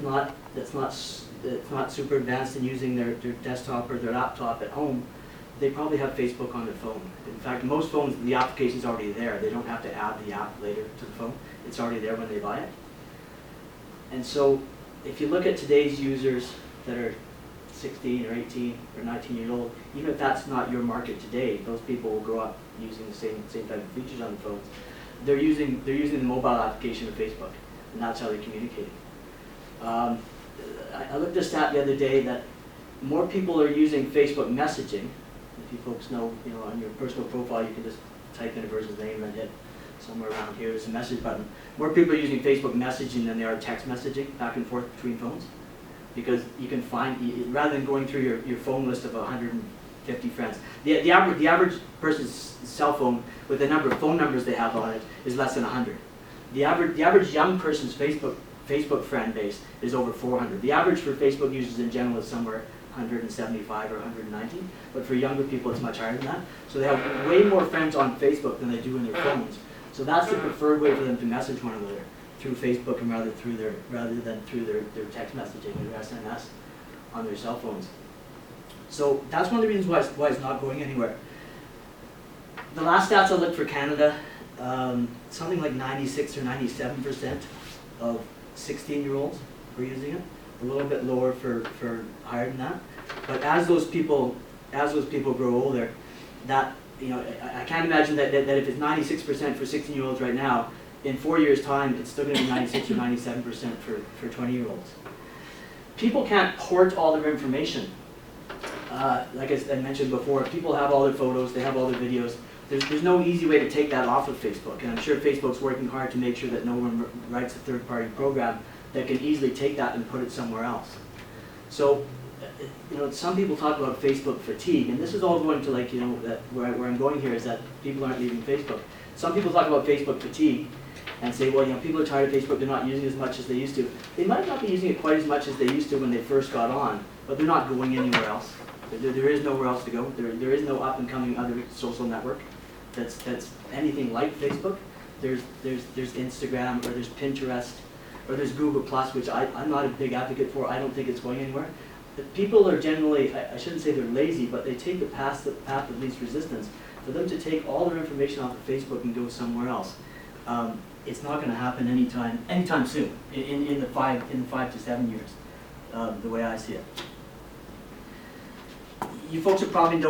not super advanced in using their desktop or their laptop at home, they probably have Facebook on their phone. In fact, most phones, the application's already there. They don't have to add the app later to the phone. It's already there when they buy it. And so, if you look at today's users that are 16 or 18 or 19 years old, even if that's not your market today, those people will grow up using the same type of features on the phones. They're using the mobile application of Facebook, and that's how they're communicating. I looked at a stat the other day that more people are using Facebook messaging. If you folks know, on your personal profile, you can just type in a person's name and hit somewhere around here. There's a message button. More people are using Facebook messaging than they are text messaging back and forth between phones, because you can find, rather than going through your phone list of 150 friends, the average person's cell phone with the number of phone numbers they have on it is less than 100. The average young person's Facebook friend base is over 400. The average for Facebook users in general is somewhere 175 or 190, but for younger people it's much higher than that. So they have way more friends on Facebook than they do in their phones. So that's the preferred way for them to message one another, through Facebook, and rather than through their text messaging or SMS on their cell phones. So that's one of the reasons why it's not going anywhere. The last stats I looked for Canada, something like 96 or 97% of 16-year-olds were using it. A little bit lower for higher than that. But as those people grow older, that I can't imagine that if it's 96% for 16-year-olds right now, in 4 years' time, it's still going to be 96 or 97% for 20-year-olds. People can't port all their information. Like I mentioned before, people have all their photos, they have all their videos. There's no easy way to take that off of Facebook, and I'm sure Facebook's working hard to make sure that no one writes a third-party program that can easily take that and put it somewhere else. So, some people talk about Facebook fatigue, and this is all going to where I'm going here is that people aren't leaving Facebook. Some people talk about Facebook fatigue and say, well, people are tired of Facebook, they're not using it as much as they used to. They might not be using it quite as much as they used to when they first got on, but they're not going anywhere else. There is nowhere else to go. There is no up-and-coming other social network that's anything like Facebook. There's Instagram, or there's Pinterest, or there's Google+, which I'm not a big advocate for. I don't think it's going anywhere. But people are generally, I shouldn't say they're lazy, but they take the path of least resistance. For them to take all their information off of Facebook and go somewhere else, it's not going to happen anytime soon. In the 5 to 7 years, the way I see it. You folks are probably know